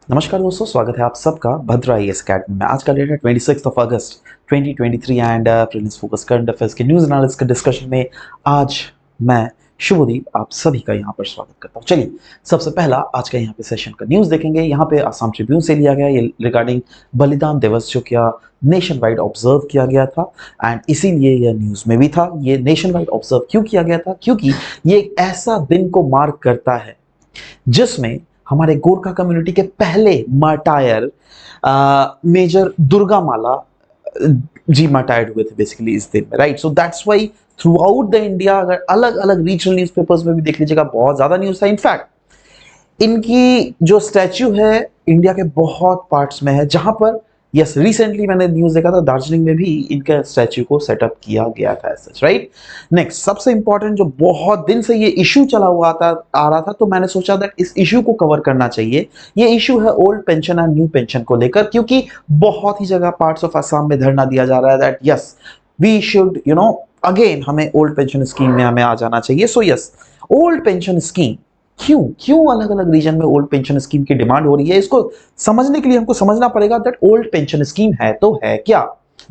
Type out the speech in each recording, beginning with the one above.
नमस्कार दोस्तों, स्वागत है आप सबका भद्रा आईएएस अकेडमी में। आज का डेट है 26 अगस्त 2023 and prelims focus current affairs के न्यूज़ एनालिसिस के डिस्कशन में आज मैं शुभदीप आप सभी का यहाँ पर स्वागत करता हूँ। चलिए, सबसे पहला आज का यहाँ पे सेशन का न्यूज़ देखेंगे। यहाँ पे आसाम ट्रिब्यून से लिया गया ये रिगार्डिंग बलिदान दिवस जो क्या नेशन वाइड ऑब्जर्व किया गया था एंड इसीलिए यह न्यूज़ में भी था। ये नेशन वाइड ऑब्जर्व क्यों किया गया था? क्योंकि ये एक ऐसा दिन को मार्क करता है जिसमें हमारे गोरखा कम्युनिटी के पहले मार्टायर मेजर दुर्गामाला जी मार्टायर्ड हुए थे बेसिकली इस दिन में, right? So that's why through out the India, अगर अलग अलग रीजनल न्यूज़पेपर्स में भी देख लीजिएगा, बहुत ज्यादा न्यूज़ था। इनफैक्ट इनकी जो स्टैच्यू है इंडिया के बहुत पार्ट्स में है, जहां पर यस रिसेंटली मैंने न्यूज देखा था दार्जिलिंग में भी इनका स्टैच्यू को सेटअप किया गया था सच, राइट? नेक्स्ट, सबसे इंपॉर्टेंट जो बहुत दिन से ये इशू चला हुआ था आ रहा था, तो मैंने सोचा दैट इस इशू को कवर करना चाहिए। ये इशू है old pension and new pension को लेकर, क्योंकि बहुत ही जगह पार्ट्स ऑफ असम में धरना दिया जा रहा है that yes we should again हमें ओल्ड पेंशन स्कीम में हमें आ जाना चाहिए। So yes, old pension scheme क्यों क्यों अलग अलग रीजन में ओल्ड पेंशन स्कीम की डिमांड हो रही है, इसको समझने के लिए हमको समझना पड़ेगा दैट ओल्ड पेंशन स्कीम है तो है क्या,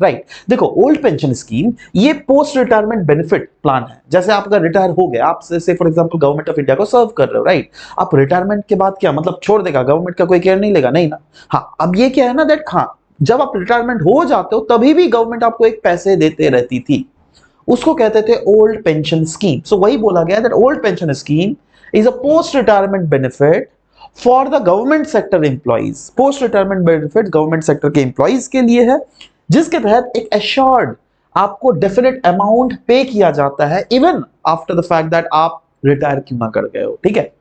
राइट? देखो, ओल्ड पेंशन स्कीम ये पोस्ट रिटायरमेंट बेनिफिट प्लान है। जैसे आप अगर रिटायर हो गए, आप से for example government of India को सर्व कर रहे हो, राइट? आप रिटायरमेंट के बाद क्या मतलब छोड़ देगा गवर्नमेंट का कोई केयर नहीं लेगा, नहीं ना? हाँ, अब ये क्या है ना दैट हाँ, जब आप रिटायरमेंट हो जाते हो तभी भी गवर्नमेंट आपको एक पैसे देते रहती थी, उसको कहते थे ओल्ड पेंशन स्कीम। सो वही बोला गया that old pension scheme is a post retirement benefit for the government sector employees। post retirement benefit government sector के एम्प्लॉइज के लिए है, जिसके तहत एक एश्योर्ड आपको डेफिनेट अमाउंट पे किया जाता है even after the fact that आप रिटायर क्यों ना कर गए हो, ठीक है?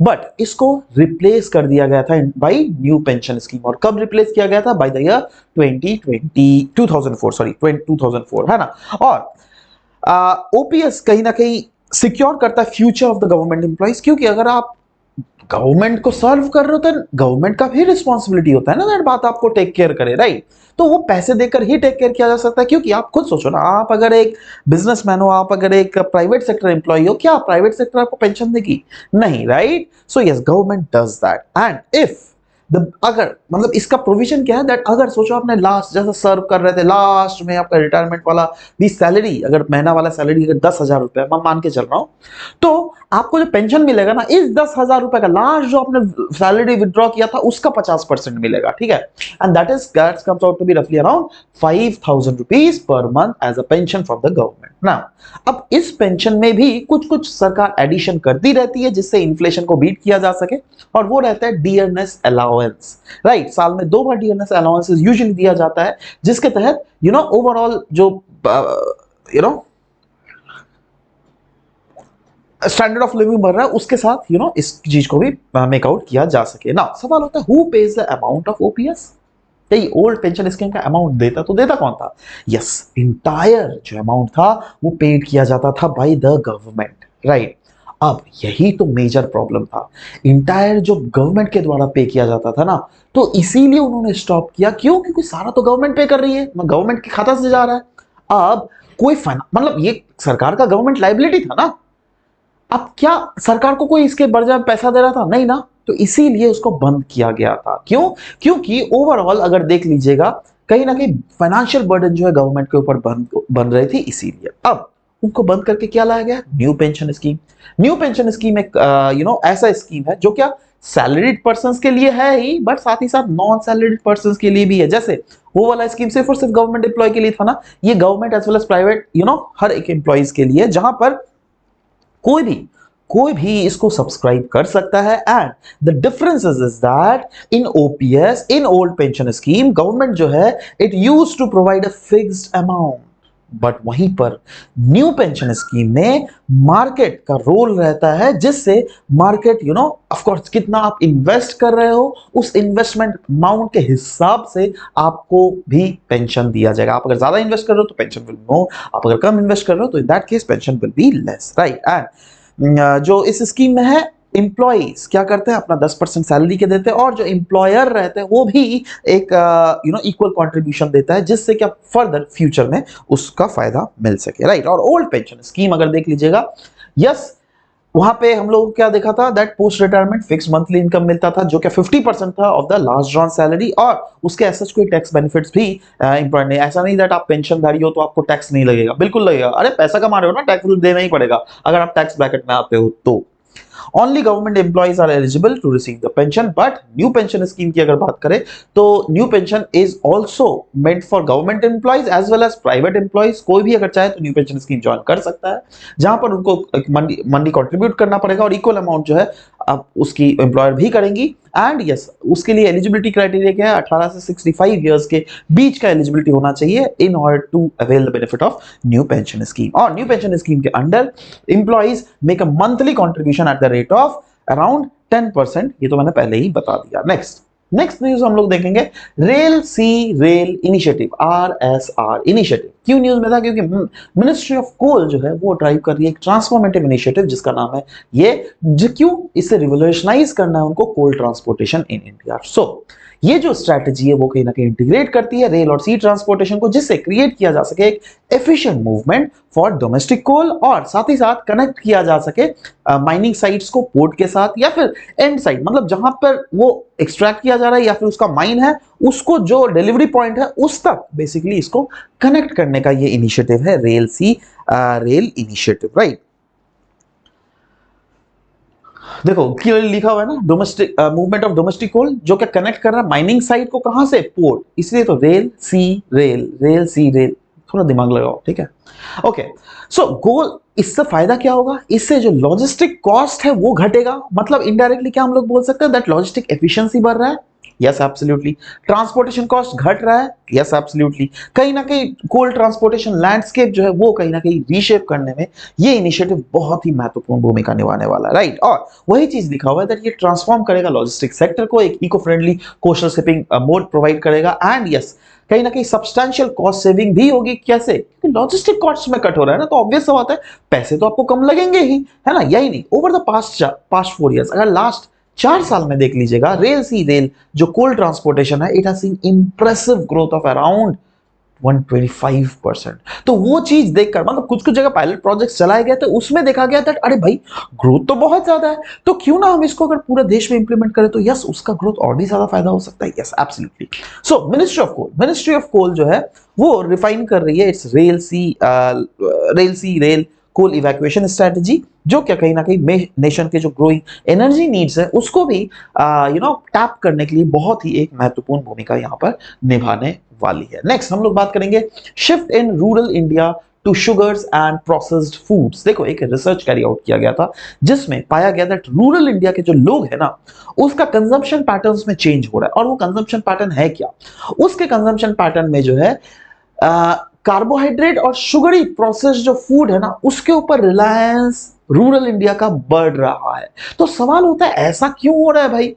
बट इसको रिप्लेस कर दिया गया था बाय न्यू पेंशन स्कीम। और कब रिप्लेस किया गया था? बाय द ईयर 2004, सॉरी 2004, है ना? और ओपीएस कहीं ना कहीं सिक्योर करता है future of the government employees, क्योंकि अगर आप गवर्नमेंट को सर्व कर रहे हो तो गवर्नमेंट का भी रिस्पॉन्सिबिलिटी होता है ना दैट बात आपको टेक केयर करे, राइट? तो वो पैसे देकर ही टेक केयर किया जा सकता है, क्योंकि आप खुद सोचो ना, आप अगर एक बिजनेसमैन हो, आप अगर एक प्राइवेट सेक्टर एम्प्लॉय हो, क्या प्राइवेट सेक्टर आपको पेंशन देगी? नहीं, right? So yes, government does that. And if अगर मतलब इसका प्रोविजन क्या है दैट अगर सोचो आपने लास्ट जैसा सर्व कर रहे थे, लास्ट में आपका रिटायरमेंट वाला भी सैलरी, अगर महीना वाला सैलरी अगर 10,000 रुपए मैं मान के चल रहा हूं, तो आपको जो पेंशन मिलेगा ना, इस 10,000 रुपए का लास्ट जो आपने सैलरी विड्रॉ किया था उसका 50% मिलेगा, ठीक है? And that comes out to be रफली around 5,000 rupees per month as a pension from the government. ना, अब इस पेंशन में भी कुछ कुछ सरकार एडिशन करती रहती है जिससे इन्फ्लेशन को बीट किया जा सके, और वो रहता है डियरनेस अलाउंस, राइट? साल में 2 बार डियरनेस अलाउंस यूजुअली दिया जाता है, जिसके तहत ओवरऑल जो स्टैंडर्ड ऑफ लिविंग बढ़ रहा है उसके साथ इस चीज को भी मेक आउट किया जा सके ना। सवाल होता है who page the amount of OPS? यही ओल्ड पेंशन स्कीम का अमाउंट देता तो देता कौन था? यस, इंटायर जो अमाउंट था वो पेड किया जाता था बाय द गवर्नमेंट, राइट? अब यही तो मेजर प्रॉब्लम था, इंटायर जो गवर्नमेंट के द्वारा पे किया जाता था ना, तो इसीलिए उन्होंने स्टॉप किया। क्यों? क्योंकि सारा तो गवर्नमेंट पे कर रही है, गवर्नमेंट के खाता से जा रहा है। अब कोई मतलब ये सरकार का गवर्नमेंट लाइबिलिटी था ना, अब क्या सरकार को कोई इसके बदले में पैसा दे रहा था? नहीं ना, तो इसीलिए उसको बंद किया गया था। क्यों? क्योंकि ओवरऑल अगर देख लीजिएगा, कहीं ना कहीं फाइनेंशियल बर्डन जो है गवर्नमेंट के ऊपर बन रही थी, इसीलिए अब उनको बंद करके क्या लाया गया? New pension scheme. New pension scheme एक ऐसा स्कीम है जो क्या सैलरीड पर्सन के लिए है ही, बट साथ ही साथ नॉन सैलरीड पर्सन के लिए भी है। जैसे वो वाला स्कीम सिर्फ और सिर्फ गवर्नमेंट एम्प्लॉय के लिए था ना, ये government as well as private हर एक एम्प्लॉइज के लिए, जहां पर कोई भी इसको सब्सक्राइब कर सकता है। And the difference is that in OPS, in old pension scheme, government जो है it used to provide a fixed amount, but वहीं पर न्यू पेंशन स्कीम में मार्केट का रोल रहता है, जिससे मार्केट ऑफ कोर्स कितना आप इन्वेस्ट कर रहे हो उस इन्वेस्टमेंट अमाउंट के हिसाब से आपको भी पेंशन दिया जाएगा। आप अगर ज्यादा इन्वेस्ट कर रहे हो तो पेंशन विल मोर, आप अगर कम इन्वेस्ट कर रहे हो तो in that case pension will be less, right? And जो इस स्कीम में है, एम्प्लॉइज क्या करते हैं, अपना 10% सैलरी के देते हैं, और जो एम्प्लॉयर रहते हैं वो भी एक इक्वल कंट्रीब्यूशन देता है, जिससे क्या फर्दर फ्यूचर में उसका फायदा मिल सके, राइट? और ओल्ड पेंशन स्कीम अगर देख लीजिएगा, यस वहां पे हम लोग क्या देखा था that post retirement fix monthly income मिलता था जो कि 50% था of the last drawn salary, और उसके ऐसा कोई टैक्स बेनिफिट्स भी इंपॉर्टेंट नहीं। ऐसा नहीं दैट आप पेंशनधारी हो तो आपको टैक्स नहीं लगेगा, बिल्कुल लगेगा। अरे पैसा कमा रहे हो ना, टैक्स देना ही पड़ेगा अगर आप टैक्स ब्रैकेट में आते हो तो। Only government employees are eligible to receive the pension, but new pension scheme की अगर बात करें तो new pension is also meant for government employees as well as private employees। कोई भी अगर चाहे तो new pension scheme ज्वाइन कर सकता है, जहां पर उनको मंडी कंट्रीब्यूट करना पड़ेगा और इक्वल अमाउंट जो है अब उसकी एम्प्लॉयर भी करेंगी। एंड यस, उसके लिए एलिजिबिलिटी क्राइटेरिया क्या है, 18 से 65 इयर्स के बीच का एलिजिबिलिटी होना चाहिए in order to avail the benefit of new pension scheme. और न्यू पेंशन स्कीम के under employees make a monthly contribution at the rate of around 10%। ये तो मैंने पहले ही बता दिया। नेक्स्ट न्यूज हम लोग देखेंगे rail sea rail initiative, RSR initiative. क्यों न्यूज में था, क्योंकि मिनिस्ट्री ऑफ कोल जो है वो ड्राइव कर रही है एक ट्रांसफॉर्मेटिव इनिशिएटिव जिसका नाम है ये, क्यों इससे रिवोल्यूशनाइज करना है उनको कोल ट्रांसपोर्टेशन इन इंडिया। सो ये जो स्ट्रैटेजी है वो कहीं ना कहीं इंटीग्रेट करती है रेल और सी ट्रांसपोर्टेशन को, जिससे क्रिएट किया जा सके एक एफिशिएंट मूवमेंट फॉर डोमेस्टिक कोल, और साथ ही साथ कनेक्ट किया जा सके माइनिंग साइट्स को पोर्ट के साथ, या फिर एंड साइट मतलब जहां पर वो एक्सट्रैक्ट किया जा रहा है या फिर उसका माइन है उसको जो डिलीवरी पॉइंट है उस तक बेसिकली इसको कनेक्ट करने का ये इनिशिएटिव है rail sea rail initiative, right. देखो क्लियरली लिखा हुआ है ना, डोमेस्टिक मूवमेंट ऑफ डोमेस्टिक कोल, जो क्या कनेक्ट कर रहा है माइनिंग साइट को कहां से, पोर्ट, इसलिए तो rail sea rail, rail sea rail, थोड़ा दिमाग लगाओ, ठीक है। ओके, सो गोल, इससे फायदा क्या होगा, इससे जो लॉजिस्टिक कॉस्ट है वो घटेगा, मतलब इनडायरेक्टली क्या हम लोग बोल सकते हैं दैट लॉजिस्टिक एफिशिएंसी बढ़ रहा है, यस एब्सोल्युटली। ट्रांसपोर्टेशन कॉस्ट घट रहा है, यस एब्सोल्युटली। कहीं ना कहीं कोल ट्रांसपोर्टेशन लैंडस्केप जो है वो कहीं ना कहीं रीशेप करने में ये इनिशिएटिव बहुत ही महत्वपूर्ण भूमिका निभाने वाला है, राइट। और वही चीज लिखा हुआ है दैट ये ट्रांसफॉर्म करेगा लॉजिस्टिक सेक्टर को, एक eco friendly coastal shipping mode provide करेगा, एंड यस कहीं ना कहीं सब्सटैंशियल कॉस्ट सेविंग भी होगी। कैसे, क्योंकि लॉजिस्टिक कॉस्ट में कट हो रहा है ना, तो ऑब्वियस सा बात है पैसे तो आपको कम लगेंगे ही, है ना। यही नहीं, ओवर द पास्ट 4 इयर्स, अगर लास्ट 4 साल में देख लीजिएगा, रेल सी रेल जो कोल ट्रांसपोर्टेशन है it has seen impressive growth of around 125%। तो वो चीज देखकर मतलब कुछ कुछ जगह पायलट प्रोजेक्ट्स चलाए गए थे, उसमें देखा गया था अरे भाई ग्रोथ तो बहुत ज्यादा है, तो क्यों ना हम इसको अगर पूरे देश में इंप्लीमेंट करें तो यस उसका ग्रोथ और भी ज्यादा फायदा हो सकता है, yes absolutely. So ministry of coal जो है वो रिफाइन कर रही है it's rail sea rail coal evacuation strategy, जो क्या कहीं ना कहीं नेशन के जो ग्रोइंग एनर्जी नीड्स है उसको भी टैप करने के लिए बहुत ही एक महत्वपूर्ण भूमिका यहाँ पर निभाने वाली है। नेक्स्ट हम लोग बात करेंगे shift in rural India to sugars and processed foods. देखो एक रिसर्च कैरी आउट किया गया था जिसमें पाया गया दैट रूरल इंडिया के जो लोग है ना उसका कंजम्पशन पैटर्न्स में चेंज हो रहा है, और वो कंजम्पशन पैटर्न है क्या, उसके कंजम्पशन पैटर्न में जो है कार्बोहाइड्रेट और शुगरी प्रोसेस जो फूड है ना उसके ऊपर रिलायंस रूरल इंडिया का बढ़ रहा है। तो सवाल होता है ऐसा क्यों हो रहा है भाई,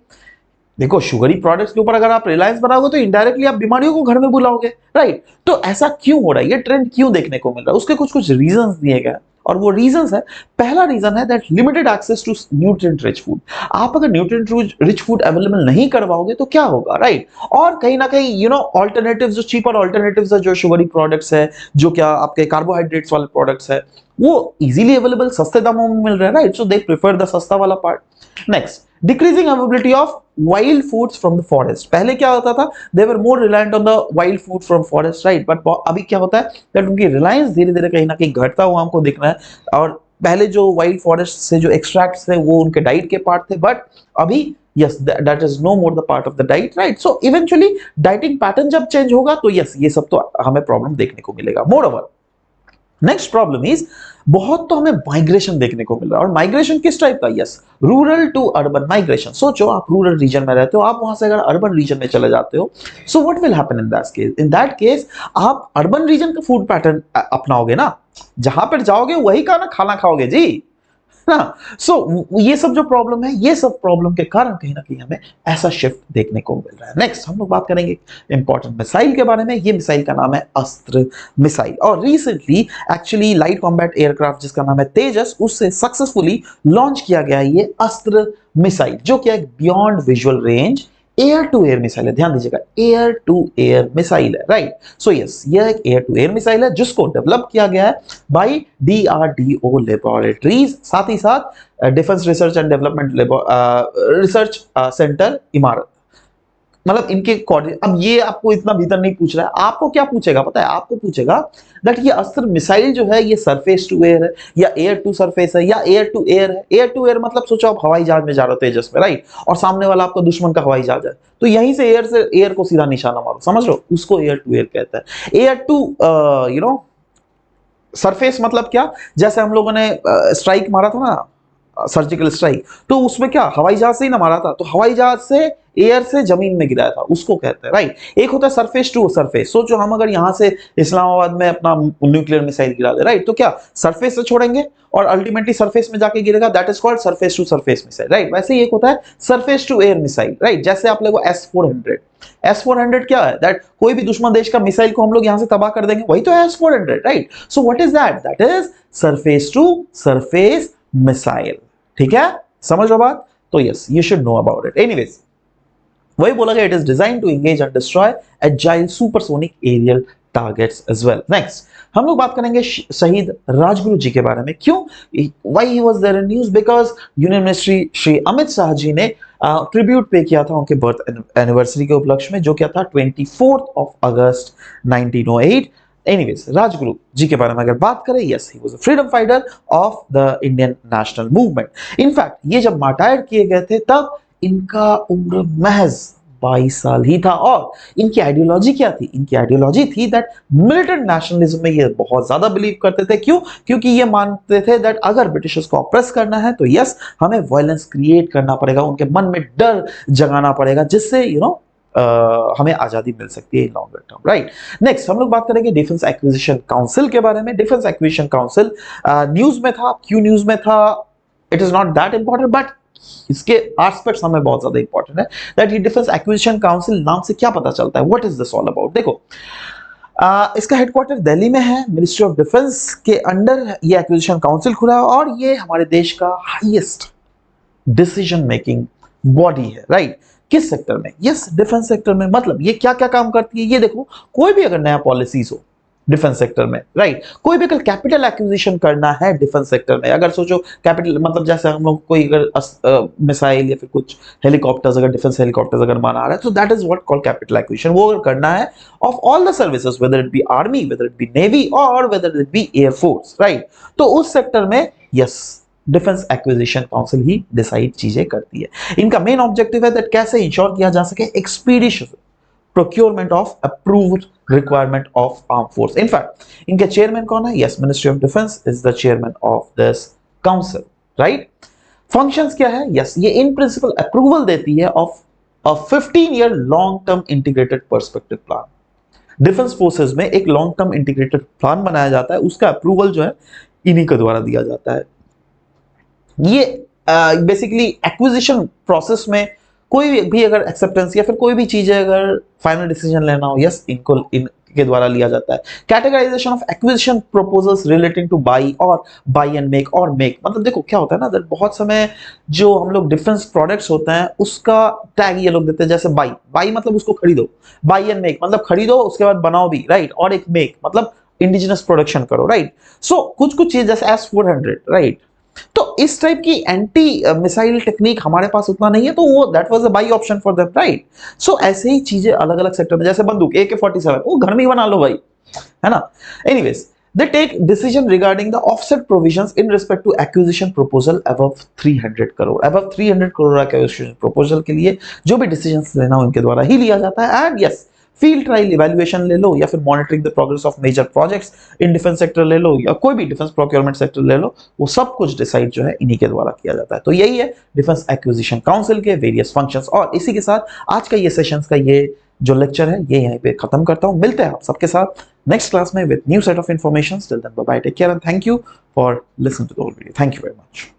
देखो शुगरी प्रोडक्ट्स के ऊपर अगर आप रिलायंस बनाओगे तो इनडायरेक्टली आप बीमारियों को घर में बुलाओगे, राइट। तो ऐसा क्यों हो रहा है, ये ट्रेंड क्यों देखने को मिल रहा है, उसके कुछ कुछ रीजंस दिए गए, और वो रीजंस है, पहला रीजन है that limited access to nutrient rich food. आप अगर न्यूट्रिएंट रिच फूड अवेलेबल नहीं करवाओगे तो क्या होगा, राइट। और कहीं ना कहीं ऑल्टरनेटिव्स जो चीपर ऑल्टरनेटिव्स है, जो शुगरी प्रोडक्ट्स है, जो क्या आपके कार्बोहाइड्रेट्स वाले प्रोडक्ट्स है, वो इजीली अवेलेबल सस्ते दामों में मिल रहे हैं, right. So they prefer the सस्ता वाला part. Next, decreasing availability of wild foods from the forest. पहले क्या होता था, they were more reliant on the wild food from forest, right. But अभी क्या होता है दैट उनकी रिलायंस धीरे धीरे कहीं ना कहीं घटता हुआ हमको दिख रहा है, और पहले जो वाइल्ड फॉरेस्ट से जो एक्सट्रैक्ट्स थे वो उनके डाइट के पार्ट थे, बट अभी yes that is no more the part of the diet, right. So eventually dieting pattern जब चेंज होगा तो यस ये सब तो हमें प्रॉब्लम देखने को मिलेगा। More over next problem is बहुत तो हमें माइग्रेशन देखने को मिल रहा है, और माइग्रेशन किस टाइप का, yes rural to urban migration. सोचो आप रूरल रीजन में रहते हो, आप वहां से अगर अर्बन रीजन में चले जाते हो, so what will happen in that case आप अर्बन रीजन का फूड पैटर्न अपनाओगे ना, जहां पर जाओगे वही का खाना खाओगे जी ना। सो ये सब जो प्रॉब्लम है, ये सब प्रॉब्लम के कारण कहीं ना कहीं हमें ऐसा शिफ्ट देखने को मिल रहा है। नेक्स्ट हम लोग बात करेंगे इंपॉर्टेंट मिसाइल के बारे में। ये मिसाइल का नाम है अस्त्र मिसाइल, और recently actually light combat aircraft जिसका नाम है तेजस, उससे सक्सेसफुली लॉन्च किया गया ये अस्त्र मिसाइल, जो कि एक beyond visual range air to air missile है, ध्यान दीजिएगा, एयर टू एयर मिसाइल है, राइट। सो यस, यह एक एयर टू एयर मिसाइल है जिसको डेवलप किया गया है बाय DRDO लेबोरेटरीज, साथ ही साथ defence research and development research centre इमारत, मतलब इनके अब ये आपको इतना भीतर नहीं पूछ रहा है, आपको क्या पूछेगा पता है, आपको पूछेगा दैट ये अस्त्र मिसाइल जो है ये सरफेस टू एयर है या एयर टू सरफेस है या एयर टू एयर है। एयर टू एयर मतलब सोचो आप हवाई जहाज में जा रहे हो तेजस में, राइट, और सामने वाला आपका दुश्मन का हवाई जहाज है, तो यहीं से एयर को सीधा निशाना मारो, समझ लो, उसको एयर टू एयर कहता है। एयर टू सरफेस मतलब क्या, जैसे हम लोगों ने स्ट्राइक मारा था ना, सर्जिकल स्ट्राइक, तो उसमें क्या हवाई जहाज से ही ना मारा था, तो हवाई जहाज से एयर से जमीन में गिराया था, उसको कहते हैं, राइट। एक होता है सरफेस टू सरफेस, सोचो हम अगर यहां से इस्लामाबाद में अपना न्यूक्लियर मिसाइल गिरा दे, राइट, तो क्या सरफेस से छोड़ेंगे और अल्टीमेटली सरफेस में जाके गिरेगा, that is called surface to surface missile, right. वैसे ही एक होता है surface to air missile, right, जैसे आप लोगों S-400 क्या है, दैट कोई भी दुश्मन देश का मिसाइल को हम लोग यहां से तबाह कर देंगे, वही तो है S-400, right. So what is that is surface to surface missile, ठीक है, समझ लो बात, तो yes you should know about it. Anyways, वही बोला गया, it is design to engage and destroy agile supersonic aerial targets as well. Next हम लोग बात करेंगे शहीद राजगुरु जी के बारे में। क्यों, why he was there in news, because union ministry Shri Amit Shah ji ने ट्रिब्यूट पे किया था उनके बर्थ एनिवर्सरी के उपलक्ष्य में, जो क्या था 24 अगस्त 1908। एनीवेज, राजगुरु जी के बारे में अगर बात करें, yes he was a freedom fighter of the Indian national movement. In fact ये जब मार्टायर किए गए थे तब इनका उम्र महज 22 साल ही था, और इनकी आइडियोलॉजी क्या थी, इनकी आइडियोलॉजी थी दैट मिलिटेंट नेशनलिज्म में ये बहुत ज्यादा बिलीव करते थे। क्यों, क्योंकि ये मानते थे दैट अगर ब्रिटिशर्स को ऑप्रेस करना है तो यस हमें वायलेंस क्रिएट करना पड़ेगा, उनके मन में डर जगाना पड़ेगा, जिससे हमें आजादी मिल सकती है इन लॉन्गर टर्म, राइट। नेक्स्ट हम लोग बात करेंगे डिफेंस एक्विजिशन काउंसिल के बारे में। डिफेंस एक्विजिशन काउंसिल न्यूज में था, क्यों न्यूज में था, it is not that important, but इसके एस्पेक्ट्स हमें बहुत ज्यादा इंपॉर्टेंट है। दैट ये डिफेंस एक्विजिशन काउंसिल नाम से क्या पता चलता है, what is this all about. देखो इसका हेडक्वार्टर दिल्ली में है, मिनिस्ट्री ऑफ डिफेंस के अंडर ये एक्विजिशन काउंसिल खुला है, और ये हमारे देश का हाईएस्ट डिसीजन मेकिंग बॉडी है, राइट। किस सेक्टर में, यस डिफेंस सेक्टर में। मतलब ये क्या क्या काम करती है, ये देखो, कोई भी अगर नया पॉलिसीज हो डिफेंस सेक्टर में, राइट, कोई भी अगर कैपिटल एक्विजिशन करना है डिफेंस सेक्टर में, अगर सोचो कैपिटल मतलब जैसे हम लोग कोई अगर मिसाइल या फिर कुछ हेलीकॉप्टर्स, अगर डिफेंस हेलीकॉप्टर्स अगर बना रहा है, तो that is what called capital acquisition. वो अगर करना है of all the services, whether it be army, whether it be navy और whether it be air force, right, तो उस सेक्टर में यस डिफेंस एक्विजिशन काउंसिल ही डिसाइड चीजें करती है। इनका मेन ऑब्जेक्टिव है दैट कैसे इंश्योर किया जा सके expeditious procurement of approved requirement of arm force. In fact इनके चेयरमैन कौन है, yes ministry of defence is the chairman of this council, right. Functions क्या है, यस ये इन प्रिंसिपल अप्रूवल देती है of a 15-year long term integrated perspective plan. Defence forces में एक लॉन्ग टर्म इंटीग्रेटेड प्लान बनाया जाता है, उसका अप्रूवल जो है इन्हीं के द्वारा दिया जाता है। ये बेसिकली एक्विजिशन प्रोसेस में कोई भी अगर एक्सेप्टेंस या फिर कोई भी चीजें अगर फाइनल डिसीजन लेना हो, यस इनके द्वारा लिया जाता है। Categorization of acquisition proposals relating to buy और बाई एंड मेक और मेक, मतलब देखो क्या होता है ना, बहुत समय जो हम लोग डिफेंस प्रोडक्ट्स होते हैं उसका टैग ये लोग देते हैं, जैसे बाई, बाई मतलब उसको खरीदो, बाई एंड मेक मतलब खरीदो उसके बाद बनाओ भी, राइट, और एक मेक मतलब इंडिजिनस प्रोडक्शन करो, राइट। सो कुछ चीज जैसे S-400, राइट, तो इस टाइप की एंटी मिसाइल टेक्निक हमारे पास उतना नहीं है, तो वो that was a buy option for them, right. So ऐसे ही चीजें अलग अलग सेक्टर में, जैसे बंदूक AK-47 वो घर में ही बना लो भाई, है ना। Anyways they take decision regarding the offset provisions in respect to acquisition proposal above 300 crore. above 300 crore acquisition proposal के लिए जो भी decisions लेना हो इनके द्वारा ही लिया जाता है। And yes field trial evaluation ले लो या फिर monitoring the progress of major projects in defence sector ले लो या कोई भी डिफेंस प्रोक्योरमेंट सेक्टर ले लो, वो सब कुछ डिसाइड जो है इन्हीं के द्वारा किया जाता है। तो यही है डिफेंस एक्विजिशन काउंसिल के वेरियस फंक्शंस। और इसी के साथ आज का ये सेशंस का ये जो लेक्चर है ये यहीं पे खत्म करता हूं। मिलते हैं आप सबके साथ नेक्स्ट क्लास में with new set of information. Till then bye bye, take care and thank you for listening to the whole video. Thank you very much.